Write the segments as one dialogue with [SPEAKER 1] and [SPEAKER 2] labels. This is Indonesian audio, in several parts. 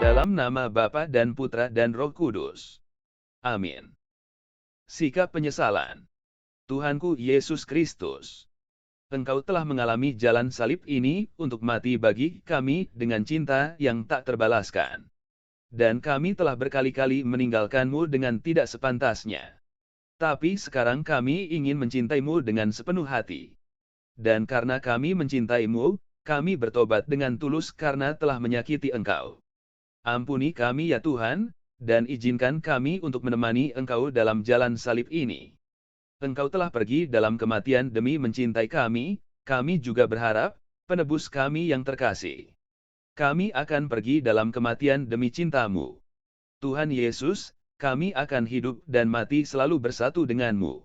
[SPEAKER 1] Dalam nama Bapa dan Putra dan Roh Kudus. Amin. Sikap penyesalan. Tuhanku Yesus Kristus, Engkau telah mengalami jalan salib ini untuk mati bagi kami dengan cinta yang tak terbalaskan. Dan kami telah berkali-kali meninggalkan-Mu dengan tidak sepantasnya. Tapi sekarang kami ingin mencintai-Mu dengan sepenuh hati. Dan karena kami mencintai-Mu, kami bertobat dengan tulus karena telah menyakiti Engkau. Ampuni kami ya Tuhan, dan izinkan kami untuk menemani Engkau dalam jalan salib ini. Engkau telah pergi dalam kematian demi mencintai kami juga berharap, penebus kami yang terkasih. Kami akan pergi dalam kematian demi cinta-Mu. Tuhan Yesus, kami akan hidup dan mati selalu bersatu dengan-Mu.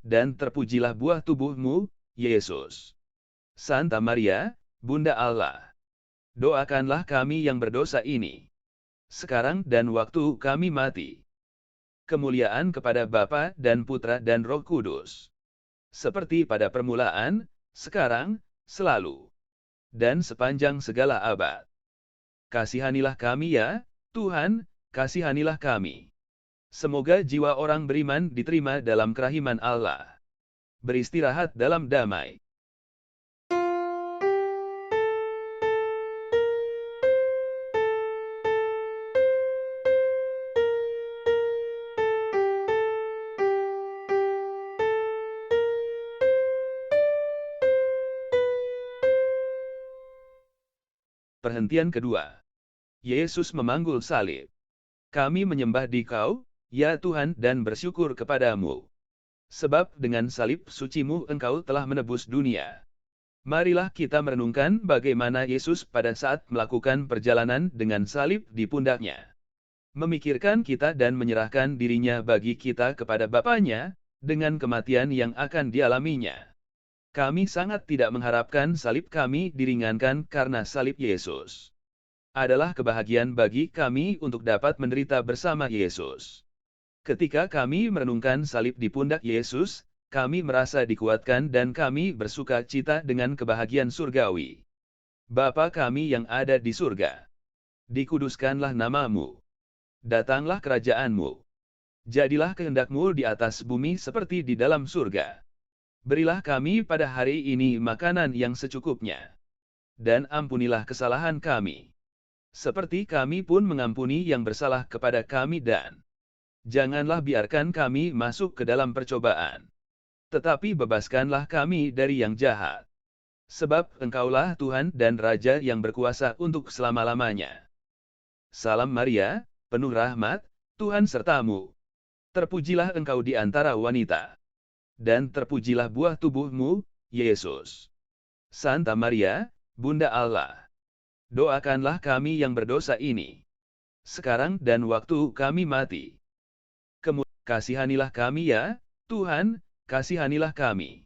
[SPEAKER 1] Dan terpujilah buah tubuh-Mu, Yesus. Santa Maria, Bunda Allah, doakanlah kami yang berdosa ini, sekarang dan waktu kami mati. Kemuliaan kepada Bapa dan Putra dan Roh Kudus, seperti pada permulaan, sekarang, selalu, dan sepanjang segala abad. Kasihanilah kami ya, Tuhan, kasihanilah kami. Semoga jiwa orang beriman diterima dalam kerahiman Allah. Beristirahat dalam damai. Perhentian kedua. Yesus memanggul salib. Kami menyembah Dikau, ya Tuhan, dan bersyukur kepadamu. Sebab dengan salib suci-Mu Engkau telah menebus dunia. Marilah kita merenungkan bagaimana Yesus pada saat melakukan perjalanan dengan salib di pundaknya. Memikirkan kita dan menyerahkan dirinya bagi kita kepada Bapanya, dengan kematian yang akan dialaminya. Kami sangat tidak mengharapkan salib kami diringankan karena salib Yesus. Adalah kebahagiaan bagi kami untuk dapat menderita bersama Yesus. Ketika kami merenungkan salib di pundak Yesus, kami merasa dikuatkan dan kami bersuka cita dengan kebahagiaan surgawi. Bapa kami yang ada di surga, dikuduskanlah nama-Mu. Datanglah kerajaan-Mu. Jadilah kehendak-Mu di atas bumi seperti di dalam surga. Berilah kami pada hari ini makanan yang secukupnya. Dan ampunilah kesalahan kami, seperti kami pun mengampuni yang bersalah kepada kami, dan janganlah biarkan kami masuk ke dalam percobaan, tetapi bebaskanlah kami dari yang jahat. Sebab Engkaulah Tuhan dan Raja yang berkuasa untuk selama-lamanya. Salam Maria, penuh rahmat, Tuhan sertamu. Terpujilah Engkau di antara wanita, dan terpujilah buah tubuh-Mu, Yesus. Santa Maria, Bunda Allah, doakanlah kami yang berdosa ini, sekarang dan waktu kami mati. Kasihanilah kami ya, Tuhan, kasihanilah kami.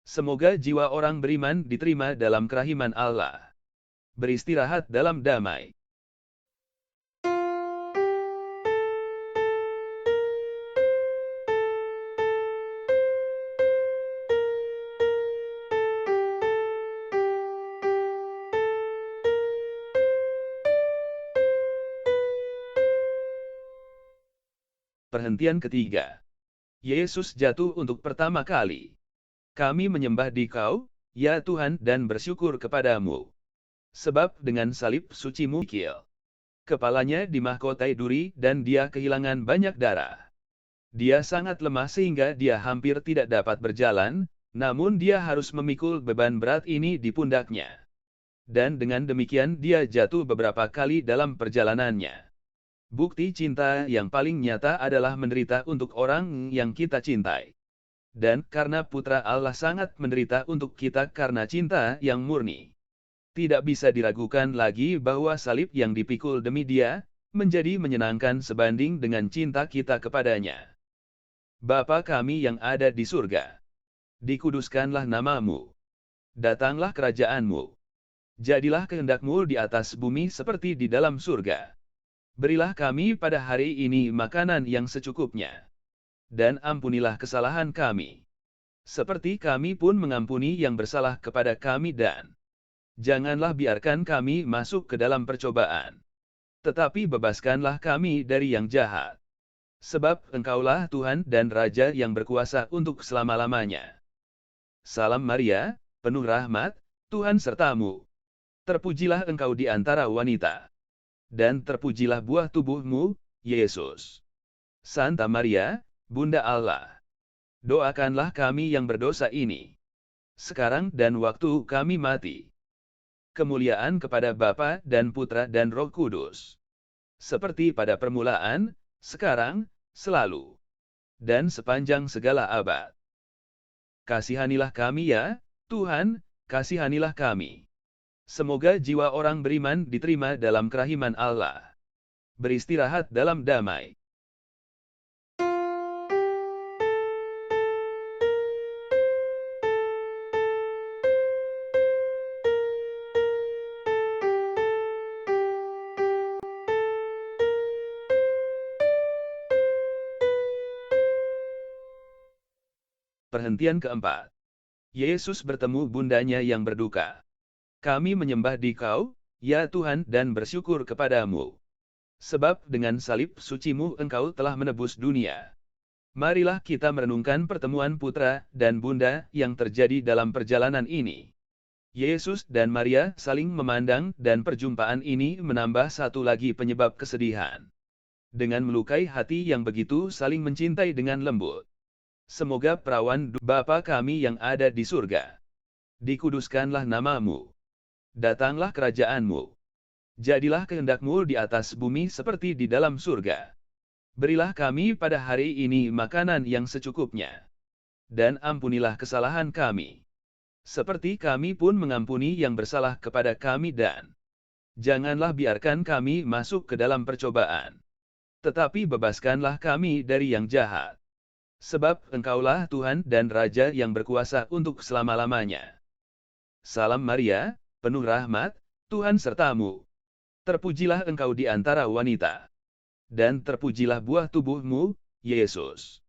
[SPEAKER 1] Semoga jiwa orang beriman diterima dalam kerahiman Allah. Beristirahat dalam damai. Perhentian ketiga. Yesus jatuh untuk pertama kali. Kami menyembah Dikau, ya Tuhan, dan bersyukur kepadamu. Sebab dengan salib suci-Mu, kepalanya dimahkotai duri dan dia kehilangan banyak darah. Dia sangat lemah sehingga dia hampir tidak dapat berjalan, namun dia harus memikul beban berat ini di pundaknya. Dan dengan demikian dia jatuh beberapa kali dalam perjalanannya. Bukti cinta yang paling nyata adalah menderita untuk orang yang kita cintai. Dan karena Putra Allah sangat menderita untuk kita karena cinta yang murni, tidak bisa diragukan lagi bahwa salib yang dipikul demi Dia, menjadi menyenangkan sebanding dengan cinta kita kepadanya. Bapa kami yang ada di surga, dikuduskanlah nama-Mu. Datanglah kerajaan-Mu. Jadilah kehendak-Mu di atas bumi seperti di dalam surga. Berilah kami pada hari ini makanan yang secukupnya. Dan ampunilah kesalahan kami, seperti kami pun mengampuni yang bersalah kepada kami, dan janganlah biarkan kami masuk ke dalam percobaan, tetapi bebaskanlah kami dari yang jahat. Sebab Engkaulah Tuhan dan Raja yang berkuasa untuk selama-lamanya. Salam Maria, penuh rahmat, Tuhan sertamu. Terpujilah engkau di antara wanita, dan terpujilah buah tubuhmu, Yesus. Santa Maria, Bunda Allah, doakanlah kami yang berdosa ini, sekarang dan waktu kami mati. Kemuliaan kepada Bapa dan Putra dan Roh Kudus, seperti pada permulaan, sekarang, selalu, dan sepanjang segala abad. Kasihanilah kami ya, Tuhan, kasihanilah kami. Semoga jiwa orang beriman diterima dalam kerahiman Allah, beristirahat dalam damai. Perhentian keempat. Yesus bertemu bundanya yang berduka. Kami menyembah Dikau, ya Tuhan, dan bersyukur kepadamu. Sebab dengan salib suci-Mu Engkau telah menebus dunia. Marilah kita merenungkan pertemuan putra dan bunda yang terjadi dalam perjalanan ini. Yesus dan Maria saling memandang, dan perjumpaan ini menambah satu lagi penyebab kesedihan. Dengan melukai hati yang begitu saling mencintai dengan lembut. Semoga perawan Bapa kami yang ada di surga, dikuduskanlah nama-Mu. Datanglah kerajaan-Mu. Jadilah kehendak-Mu di atas bumi seperti di dalam surga. Berilah kami pada hari ini makanan yang secukupnya. Dan ampunilah kesalahan kami, seperti kami pun mengampuni yang bersalah kepada kami, dan janganlah biarkan kami masuk ke dalam percobaan, tetapi bebaskanlah kami dari yang jahat. Sebab Engkaulah Tuhan dan Raja yang berkuasa untuk selama-lamanya. Salam Maria, penuh rahmat, Tuhan sertamu. Terpujilah engkau di antara wanita, dan terpujilah buah tubuhmu, Yesus.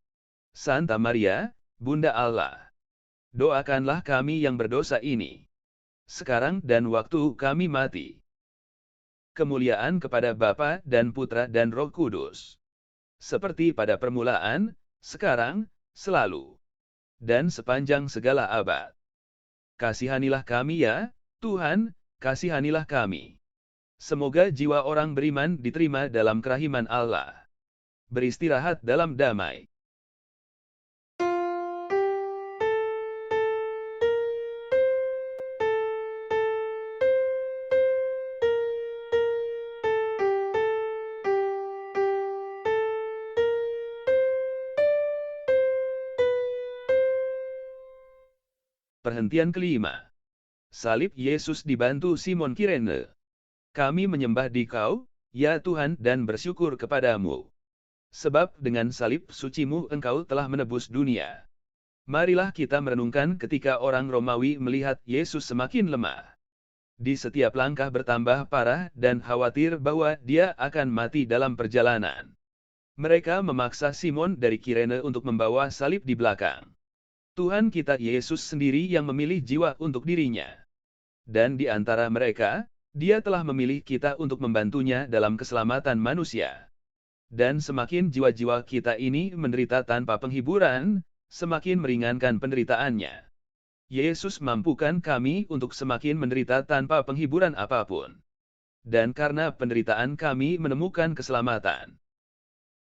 [SPEAKER 1] Santa Maria, Bunda Allah, doakanlah kami yang berdosa ini, sekarang dan waktu kami mati. Kemuliaan kepada Bapa dan Putra dan Roh Kudus, seperti pada permulaan, sekarang, selalu, dan sepanjang segala abad. Kasihanilah kami ya, Tuhan, kasihanilah kami. Semoga jiwa orang beriman diterima dalam kerahiman Allah, beristirahat dalam damai. Perhentian kelima. Salib Yesus dibantu Simon Kirene. Kami menyembah Dikau, ya Tuhan, dan bersyukur kepadamu. Sebab dengan salib suci-Mu Engkau telah menebus dunia. Marilah kita merenungkan ketika orang Romawi melihat Yesus semakin lemah. Di setiap langkah bertambah parah dan khawatir bahwa dia akan mati dalam perjalanan. Mereka memaksa Simon dari Kirene untuk membawa salib di belakang. Tuhan kita Yesus sendiri yang memilih jiwa untuk dirinya. Dan di antara mereka, Dia telah memilih kita untuk membantunya dalam keselamatan manusia. Dan semakin jiwa-jiwa kita ini menderita tanpa penghiburan, semakin meringankan penderitaannya. Yesus mampukan kami untuk semakin menderita tanpa penghiburan apapun. Dan karena penderitaan kami menemukan keselamatan.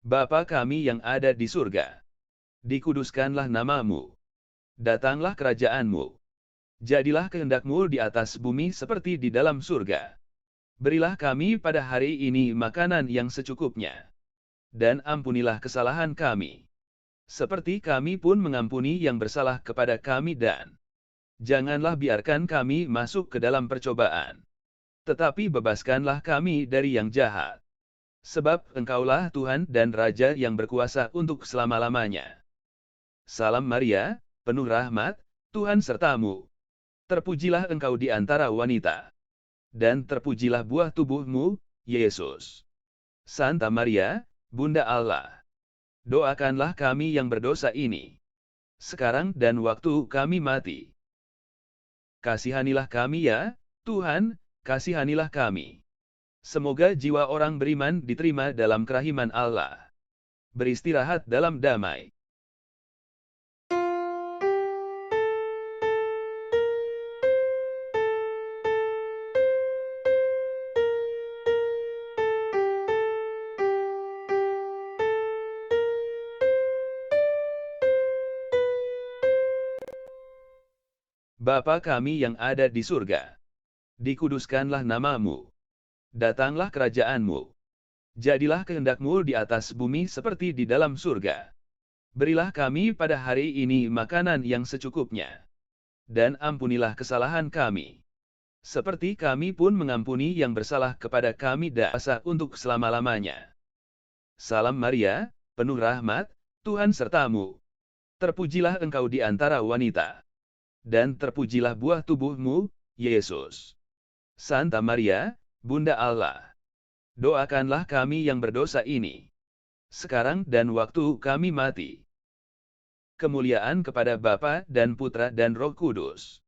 [SPEAKER 1] Bapa kami yang ada di surga, dikuduskanlah nama-Mu. Datanglah kerajaan-Mu. Jadilah kehendak-Mu di atas bumi seperti di dalam surga. Berilah kami pada hari ini makanan yang secukupnya. Dan ampunilah kesalahan kami, seperti kami pun mengampuni yang bersalah kepada kami, dan janganlah biarkan kami masuk ke dalam percobaan, tetapi bebaskanlah kami dari yang jahat. Sebab Engkaulah Tuhan dan Raja yang berkuasa untuk selama-lamanya. Salam Maria, penuh rahmat, Tuhan sertamu. Terpujilah engkau di antara wanita, dan terpujilah buah tubuhmu, Yesus. Santa Maria, Bunda Allah, doakanlah kami yang berdosa ini, sekarang dan waktu kami mati. Kasihanilah kami ya, Tuhan, kasihanilah kami. Semoga jiwa orang beriman diterima dalam kerahiman Allah. Beristirahat dalam damai. Bapa kami yang ada di surga, dikuduskanlah namamu. Datanglah kerajaanmu. Jadilah kehendakmu di atas bumi seperti di dalam surga. Berilah kami pada hari ini makanan yang secukupnya. Dan ampunilah kesalahan kami, seperti kami pun mengampuni yang bersalah kepada kami, dan dosa untuk selama-lamanya. Salam Maria, penuh rahmat, Tuhan sertamu. Terpujilah engkau di antara wanita, dan terpujilah buah tubuhmu, Yesus. Santa Maria, Bunda Allah, doakanlah kami yang berdosa ini, sekarang dan waktu kami mati. Kemuliaan kepada Bapa dan Putra dan Roh Kudus,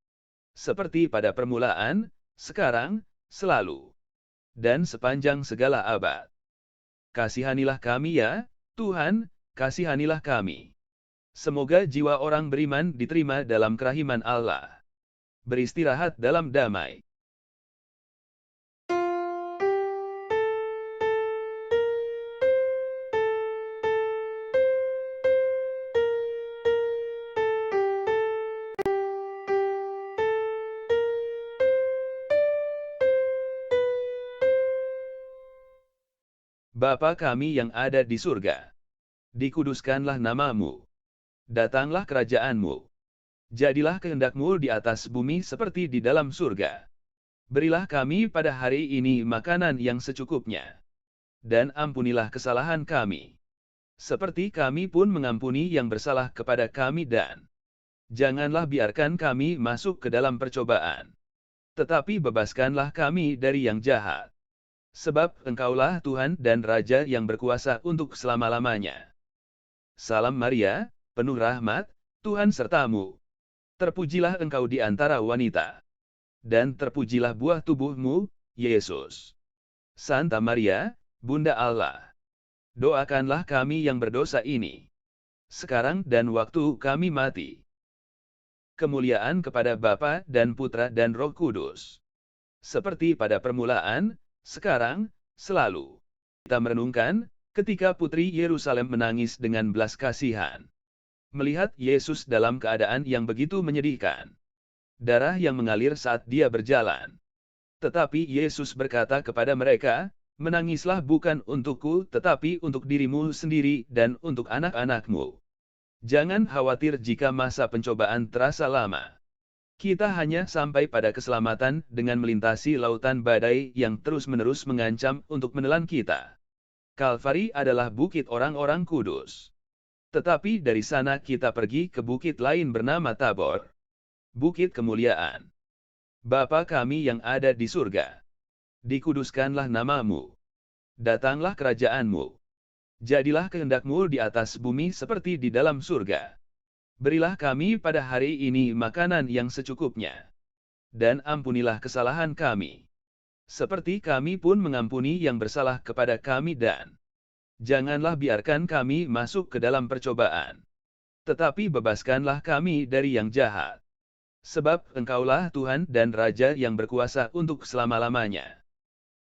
[SPEAKER 1] seperti pada permulaan, sekarang, selalu, dan sepanjang segala abad. Kasihanilah kami ya, Tuhan, kasihanilah kami. Semoga jiwa orang beriman diterima dalam kerahiman Allah. Beristirahat dalam damai. Bapa kami yang ada di surga, dikuduskanlah namamu. Datanglah kerajaanmu. Jadilah kehendakmu di atas bumi seperti di dalam surga. Berilah kami pada hari ini makanan yang secukupnya. Dan ampunilah kesalahan kami, seperti kami pun mengampuni yang bersalah kepada kami, dan janganlah biarkan kami masuk ke dalam percobaan, tetapi bebaskanlah kami dari yang jahat. Sebab Engkaulah Tuhan dan Raja yang berkuasa untuk selama-lamanya. Salam Maria, penuh rahmat, Tuhan sertamu. Terpujilah engkau di antara wanita, dan terpujilah buah tubuhmu, Yesus. Santa Maria, Bunda Allah, doakanlah kami yang berdosa ini, sekarang dan waktu kami mati. Kemuliaan kepada Bapa dan Putra dan Roh Kudus, seperti pada permulaan, sekarang, selalu. Kita merenungkan, ketika Putri Yerusalem menangis dengan belas kasihan, melihat Yesus dalam keadaan yang begitu menyedihkan. Darah yang mengalir saat dia berjalan. Tetapi Yesus berkata kepada mereka, menangislah bukan untukku tetapi untuk dirimu sendiri dan untuk anak-anakmu. Jangan khawatir jika masa pencobaan terasa lama. Kita hanya sampai pada keselamatan dengan melintasi lautan badai yang terus-menerus mengancam untuk menelan kita. Kalvari adalah bukit orang-orang kudus. Tetapi dari sana kita pergi ke bukit lain bernama Tabor, bukit kemuliaan. Bapa kami yang ada di surga, dikuduskanlah namamu. Datanglah kerajaanmu. Jadilah kehendakmu di atas bumi seperti di dalam surga. Berilah kami pada hari ini makanan yang secukupnya. Dan ampunilah kesalahan kami, seperti kami pun mengampuni yang bersalah kepada kami, dan janganlah biarkan kami masuk ke dalam percobaan, tetapi bebaskanlah kami dari yang jahat. Sebab Engkaulah Tuhan dan Raja yang berkuasa untuk selama-lamanya.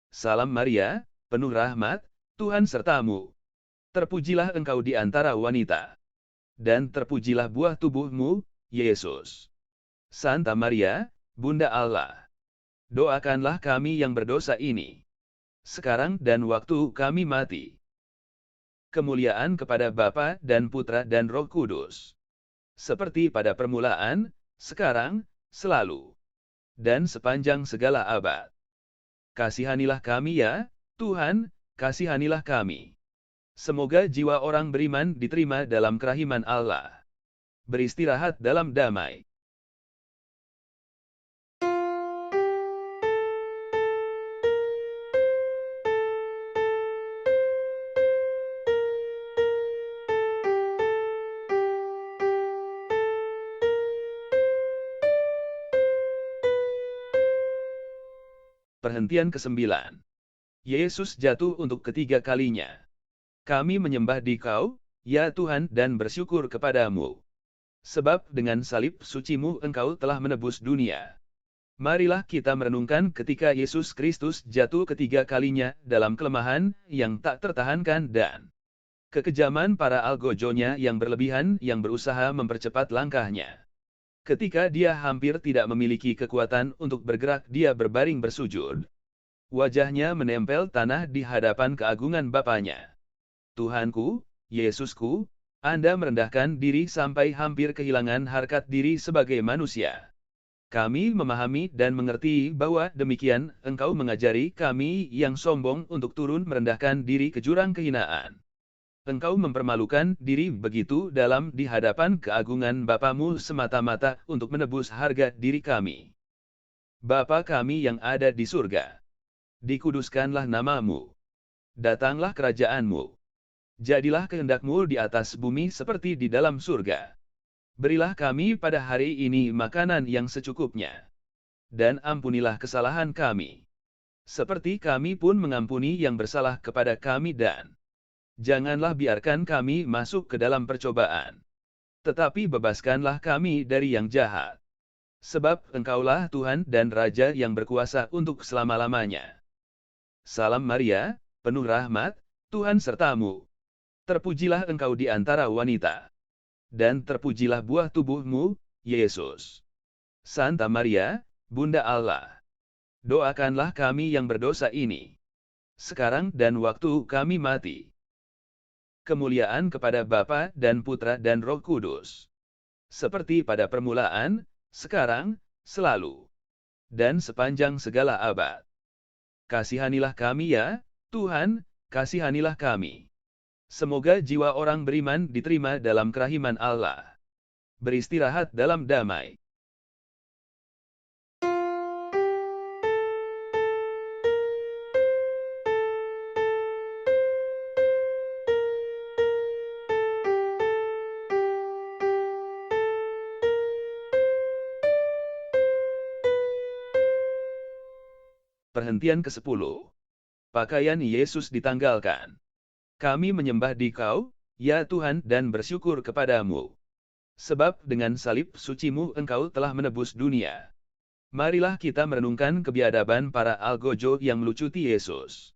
[SPEAKER 1] Salam Maria, penuh rahmat, Tuhan sertamu. Terpujilah engkau di antara wanita, dan terpujilah buah tubuhmu, Yesus. Santa Maria, Bunda Allah, doakanlah kami yang berdosa ini, sekarang dan waktu kami mati. Kemuliaan kepada Bapa dan Putra dan Roh Kudus, seperti pada permulaan, sekarang, selalu, dan sepanjang segala abad. Kasihanilah kami ya, Tuhan, kasihanilah kami. Semoga jiwa orang beriman diterima dalam kerahiman Allah. Beristirahat dalam damai. Perhentian ke-9. Yesus jatuh untuk ketiga kalinya. Kami menyembah Dikau, ya Tuhan, dan bersyukur kepadamu. Sebab dengan salib suci-Mu Engkau telah menebus dunia. Marilah kita merenungkan ketika Yesus Kristus jatuh ketiga kalinya dalam kelemahan yang tak tertahankan dan kekejaman para algojonya yang berlebihan yang berusaha mempercepat langkahnya. Ketika dia hampir tidak memiliki kekuatan untuk bergerak, dia berbaring bersujud. Wajahnya menempel tanah di hadapan keagungan Bapanya. Tuhanku, Yesusku, Anda merendahkan diri sampai hampir kehilangan harkat diri sebagai manusia. Kami memahami dan mengerti bahwa demikian Engkau mengajari kami yang sombong untuk turun merendahkan diri ke jurang kehinaan. Engkau mempermalukan diri begitu dalam di hadapan keagungan Bapamu semata-mata untuk menebus harga diri kami. Bapa kami yang ada di surga, dikuduskanlah nama-Mu. Datanglah kerajaan-Mu. Jadilah kehendak-Mu di atas bumi seperti di dalam surga. Berilah kami pada hari ini makanan yang secukupnya. Dan ampunilah kesalahan kami, seperti kami pun mengampuni yang bersalah kepada kami, dan janganlah biarkan kami masuk ke dalam percobaan, tetapi bebaskanlah kami dari yang jahat. Sebab Engkaulah Tuhan dan Raja yang berkuasa untuk selama-lamanya. Salam Maria, penuh rahmat, Tuhan sertamu. Terpujilah engkau di antara wanita, dan terpujilah buah tubuhmu, Yesus. Santa Maria, Bunda Allah, doakanlah kami yang berdosa ini, sekarang dan waktu kami mati. Kemuliaan kepada Bapa dan Putra dan Roh Kudus, seperti pada permulaan, sekarang, selalu, dan sepanjang segala abad. Kasihanilah kami ya, Tuhan, kasihanilah kami. Semoga jiwa orang beriman diterima dalam kerahiman Allah. Beristirahat dalam damai. Perhentian ke-10. Pakaian Yesus ditanggalkan. Kami menyembah Dikau, ya Tuhan, dan bersyukur kepadamu. Sebab dengan salib suci-Mu Engkau telah menebus dunia. Marilah kita merenungkan kebiadaban para algojo yang melucuti Yesus.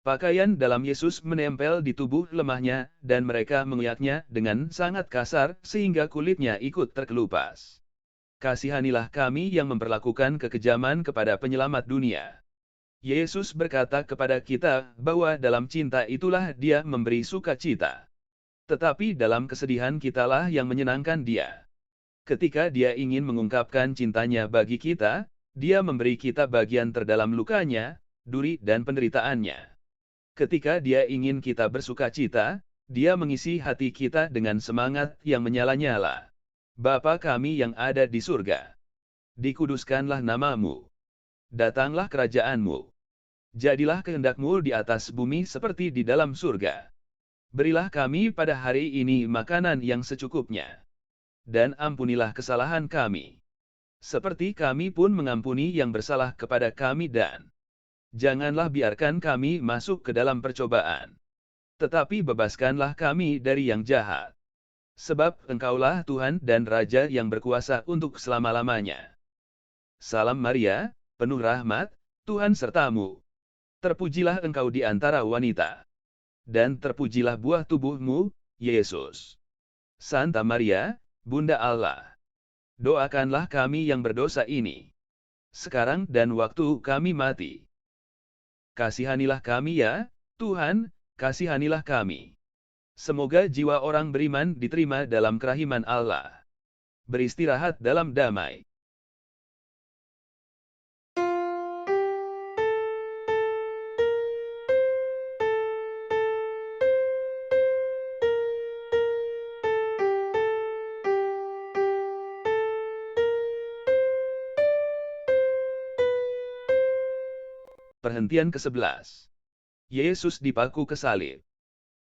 [SPEAKER 1] Pakaian dalam Yesus menempel di tubuh lemahnya, dan mereka mengoyaknya dengan sangat kasar sehingga kulitnya ikut terkelupas. Kasihanilah kami yang memperlakukan kekejaman kepada penyelamat dunia. Yesus berkata kepada kita bahwa dalam cinta itulah Dia memberi sukacita. Tetapi dalam kesedihan kitalah yang menyenangkan Dia. Ketika Dia ingin mengungkapkan cintanya bagi kita, Dia memberi kita bagian terdalam lukanya, duri dan penderitaannya. Ketika Dia ingin kita bersukacita, Dia mengisi hati kita dengan semangat yang menyala-nyala. Bapa kami yang ada di surga, dikuduskanlah nama-Mu. Datanglah kerajaan-Mu. Jadilah kehendak-Mu di atas bumi seperti di dalam surga. Berilah kami pada hari ini makanan yang secukupnya. Dan ampunilah kesalahan kami, seperti kami pun mengampuni yang bersalah kepada kami, dan janganlah biarkan kami masuk ke dalam percobaan, tetapi bebaskanlah kami dari yang jahat. Sebab Engkaulah Tuhan dan Raja yang berkuasa untuk selama-lamanya. Salam Maria, penuh rahmat, Tuhan sertamu. Terpujilah engkau di antara wanita, dan terpujilah buah tubuhmu, Yesus. Santa Maria, Bunda Allah, doakanlah kami yang berdosa ini, sekarang dan waktu kami mati. Kasihanilah kami ya, Tuhan, kasihanilah kami. Semoga jiwa orang beriman diterima dalam kerahiman Allah. Beristirahat dalam damai. Perhentian ke-11. Yesus dipaku ke salib.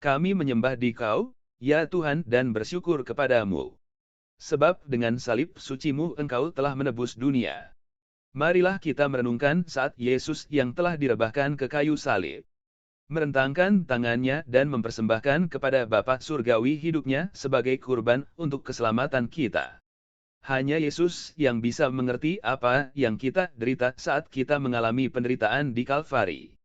[SPEAKER 1] Kami menyembah Dikau, ya Tuhan, dan bersyukur kepadamu. Sebab dengan salib suci-Mu Engkau telah menebus dunia. Marilah kita merenungkan saat Yesus yang telah direbahkan ke kayu salib, merentangkan tangannya dan mempersembahkan kepada Bapa Surgawi hidupnya sebagai kurban untuk keselamatan kita. Hanya Yesus yang bisa mengerti apa yang kita derita saat kita mengalami penderitaan di Kalvari.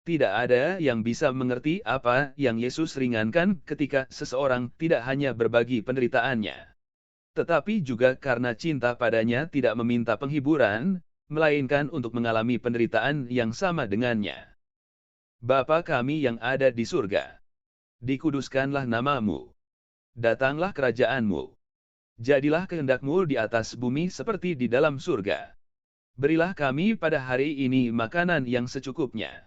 [SPEAKER 1] Tidak ada yang bisa mengerti apa yang Yesus ringankan ketika seseorang tidak hanya berbagi penderitaannya, tetapi juga karena cinta padanya tidak meminta penghiburan, melainkan untuk mengalami penderitaan yang sama dengannya. Bapa kami yang ada di surga, dikuduskanlah namamu. Datanglah kerajaanmu. Jadilah kehendakmu di atas bumi seperti di dalam surga. Berilah kami pada hari ini makanan yang secukupnya.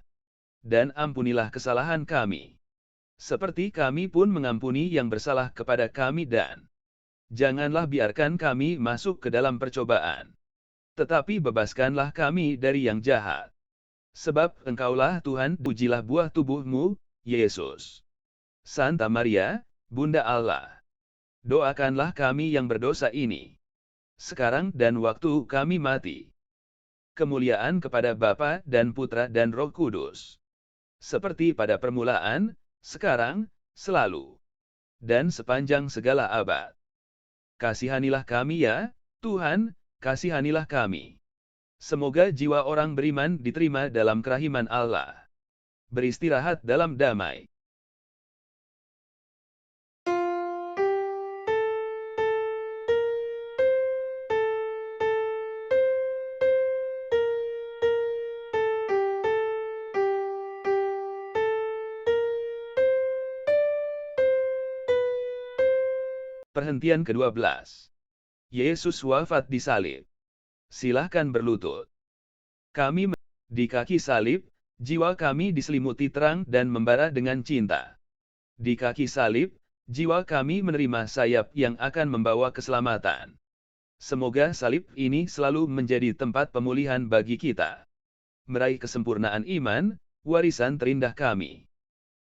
[SPEAKER 1] Dan ampunilah kesalahan kami, seperti kami pun mengampuni yang bersalah kepada kami, dan janganlah biarkan kami masuk ke dalam percobaan, tetapi bebaskanlah kami dari yang jahat. Sebab Engkaulah Tuhan, pujilah buah tubuhmu, Yesus. Santa Maria, Bunda Allah, doakanlah kami yang berdosa ini, sekarang dan waktu kami mati. Kemuliaan kepada Bapa dan Putra dan Roh Kudus, seperti pada permulaan, sekarang, selalu, dan sepanjang segala abad. Kasihanilah kami ya, Tuhan, kasihanilah kami. Semoga jiwa orang beriman diterima dalam kerahiman Allah, beristirahat dalam damai. Perhentian ke-12. Yesus wafat di salib. Silahkan berlutut. Kami di kaki salib, jiwa kami diselimuti terang dan membara dengan cinta. Di kaki salib, jiwa kami menerima sayap yang akan membawa keselamatan. Semoga salib ini selalu menjadi tempat pemulihan bagi kita. Meraih kesempurnaan iman, warisan terindah kami.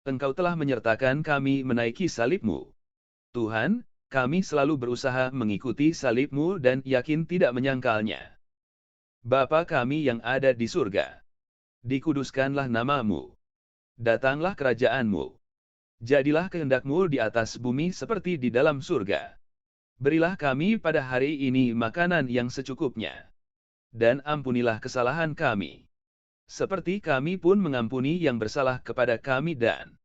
[SPEAKER 1] Engkau telah menyertakan kami menaiki salib-Mu. Tuhan, kami selalu berusaha mengikuti salib-Mu dan yakin tidak menyangkalnya. Bapa kami yang ada di surga, dikuduskanlah namamu. Datanglah kerajaan-Mu. Jadilah kehendak-Mu di atas bumi seperti di dalam surga. Berilah kami pada hari ini makanan yang secukupnya. Dan ampunilah kesalahan kami, seperti kami pun mengampuni yang bersalah kepada kami, dan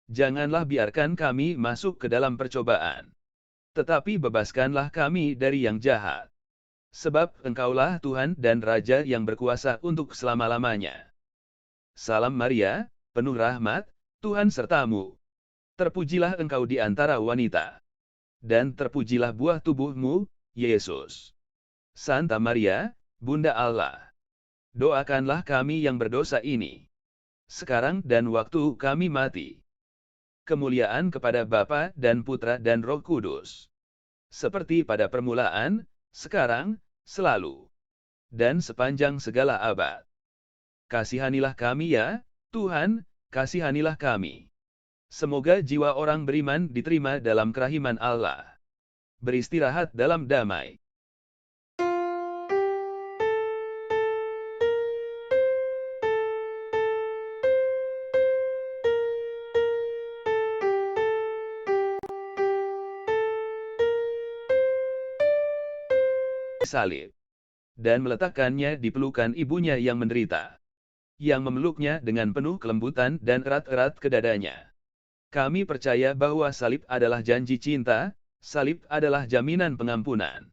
[SPEAKER 1] janganlah biarkan kami masuk ke dalam percobaan, tetapi bebaskanlah kami dari yang jahat. Sebab Engkaulah Tuhan dan Raja yang berkuasa untuk selama-lamanya. Salam Maria, penuh rahmat, Tuhan sertamu. Terpujilah engkau di antara wanita, dan terpujilah buah tubuhmu, Yesus. Santa Maria, Bunda Allah, doakanlah kami yang berdosa ini, sekarang dan waktu kami mati. Kemuliaan kepada Bapa dan Putra dan Roh Kudus, seperti pada permulaan, sekarang, selalu, dan sepanjang segala abad. Kasihanilah kami ya, Tuhan, kasihanilah kami. Semoga jiwa orang beriman diterima dalam kerahiman Allah, beristirahat dalam damai. Salib, dan meletakkannya di pelukan ibunya yang menderita, yang memeluknya dengan penuh kelembutan dan erat-erat ke dadanya. Kami percaya bahwa salib adalah janji cinta, salib adalah jaminan pengampunan.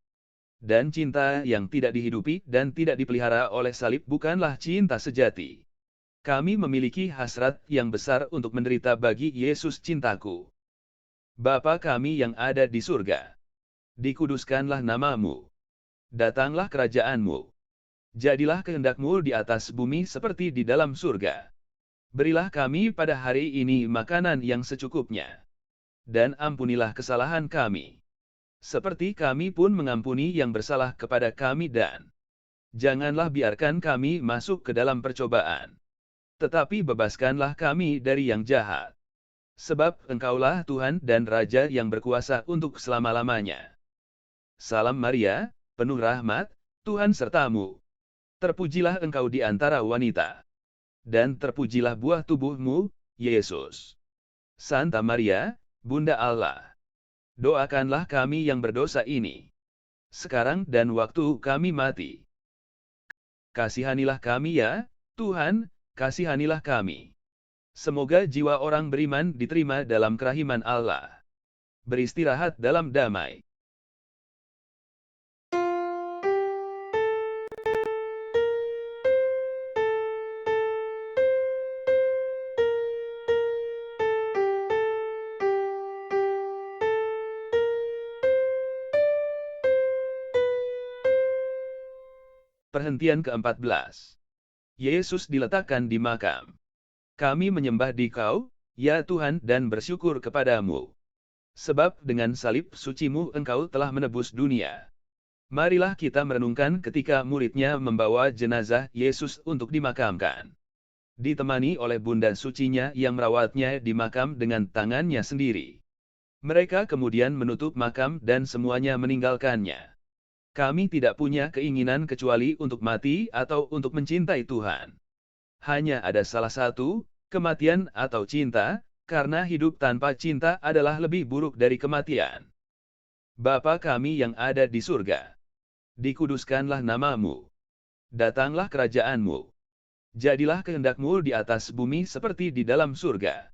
[SPEAKER 1] Dan cinta yang tidak dihidupi dan tidak dipelihara oleh salib bukanlah cinta sejati. Kami memiliki hasrat yang besar untuk menderita bagi Yesus cintaku. Bapa kami yang ada di surga, dikuduskanlah namamu. Datanglah kerajaan-Mu. Jadilah kehendak-Mu di atas bumi seperti di dalam surga. Berilah kami pada hari ini makanan yang secukupnya. Dan ampunilah kesalahan kami, seperti kami pun mengampuni yang bersalah kepada kami, dan janganlah biarkan kami masuk ke dalam percobaan, tetapi bebaskanlah kami dari yang jahat. Sebab Engkaulah Tuhan dan Raja yang berkuasa untuk selama-lamanya. Salam Maria, penuh rahmat, Tuhan sertamu. Terpujilah engkau di antara wanita, dan terpujilah buah tubuhmu, Yesus. Santa Maria, Bunda Allah, doakanlah kami yang berdosa ini, sekarang dan waktu kami mati. Kasihanilah kami ya, Tuhan, kasihanilah kami. Semoga jiwa orang beriman diterima dalam kerahiman Allah. Beristirahat dalam damai. Perhentian ke-14. Yesus diletakkan di makam. Kami menyembah Dikau, ya Tuhan, dan bersyukur kepadamu. Sebab dengan salib sucimu engkau telah menebus dunia. Marilah kita merenungkan ketika muridnya membawa jenazah Yesus untuk dimakamkan. Ditemani oleh bunda sucinya yang merawatnya di makam dengan tangannya sendiri. Mereka kemudian menutup makam dan semuanya meninggalkannya. Kami tidak punya keinginan kecuali untuk mati atau untuk mencintai Tuhan. Hanya ada salah satu, kematian atau cinta, karena hidup tanpa cinta adalah lebih buruk dari kematian. Bapa kami yang ada di surga, dikuduskanlah namamu. Datanglah kerajaanmu. Jadilah kehendakmu di atas bumi seperti di dalam surga.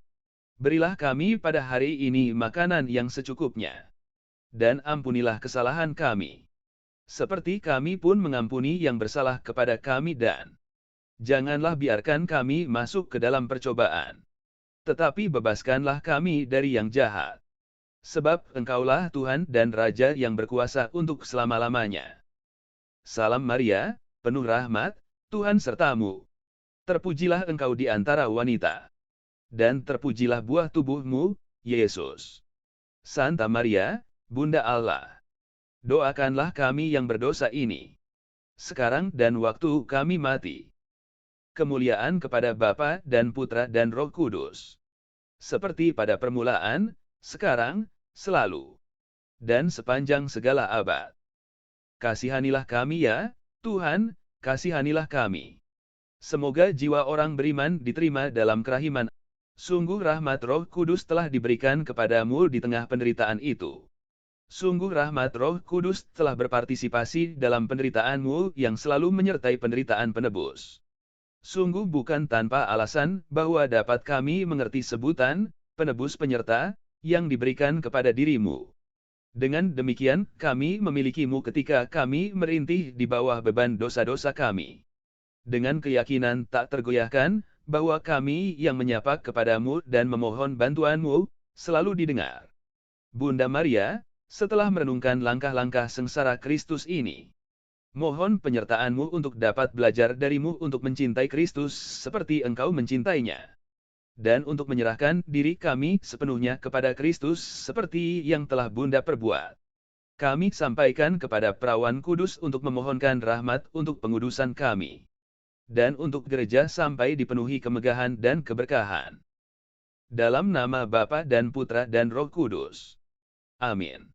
[SPEAKER 1] Berilah kami pada hari ini makanan yang secukupnya. Dan ampunilah kesalahan kami, seperti kami pun mengampuni yang bersalah kepada kami, dan janganlah biarkan kami masuk ke dalam percobaan, tetapi bebaskanlah kami dari yang jahat. Sebab Engkaulah Tuhan dan Raja yang berkuasa untuk selama-lamanya. Salam Maria, penuh rahmat, Tuhan sertamu. Terpujilah engkau di antara wanita, dan terpujilah buah tubuhmu, Yesus. Santa Maria, Bunda Allah, doakanlah kami yang berdosa ini, sekarang dan waktu kami mati. Kemuliaan kepada Bapa dan Putra dan Roh Kudus, seperti pada permulaan, sekarang, selalu, dan sepanjang segala abad. Kasihanilah kami ya, Tuhan, kasihanilah kami. Semoga jiwa orang beriman diterima dalam kerahiman. Sungguh rahmat Roh Kudus telah diberikan kepadamu di tengah penderitaan itu. Sungguh rahmat Roh Kudus telah berpartisipasi dalam penderitaanmu yang selalu menyertai penderitaan penebus. Sungguh bukan tanpa alasan bahwa dapat kami mengerti sebutan penebus penyerta yang diberikan kepada dirimu. Dengan demikian, kami memilikimu ketika kami merintih di bawah beban dosa-dosa kami. Dengan keyakinan tak tergoyahkan, bahwa kami yang menyapa kepadamu dan memohon bantuanmu, selalu didengar. Bunda Maria, setelah merenungkan langkah-langkah sengsara Kristus ini, mohon penyertaanmu untuk dapat belajar darimu untuk mencintai Kristus seperti engkau mencintainya. Dan untuk menyerahkan diri kami sepenuhnya kepada Kristus seperti yang telah Bunda perbuat. Kami sampaikan kepada Perawan Kudus untuk memohonkan rahmat untuk pengudusan kami. Dan untuk gereja sampai dipenuhi kemegahan dan keberkahan. Dalam nama Bapa dan Putra dan Roh Kudus. Amin.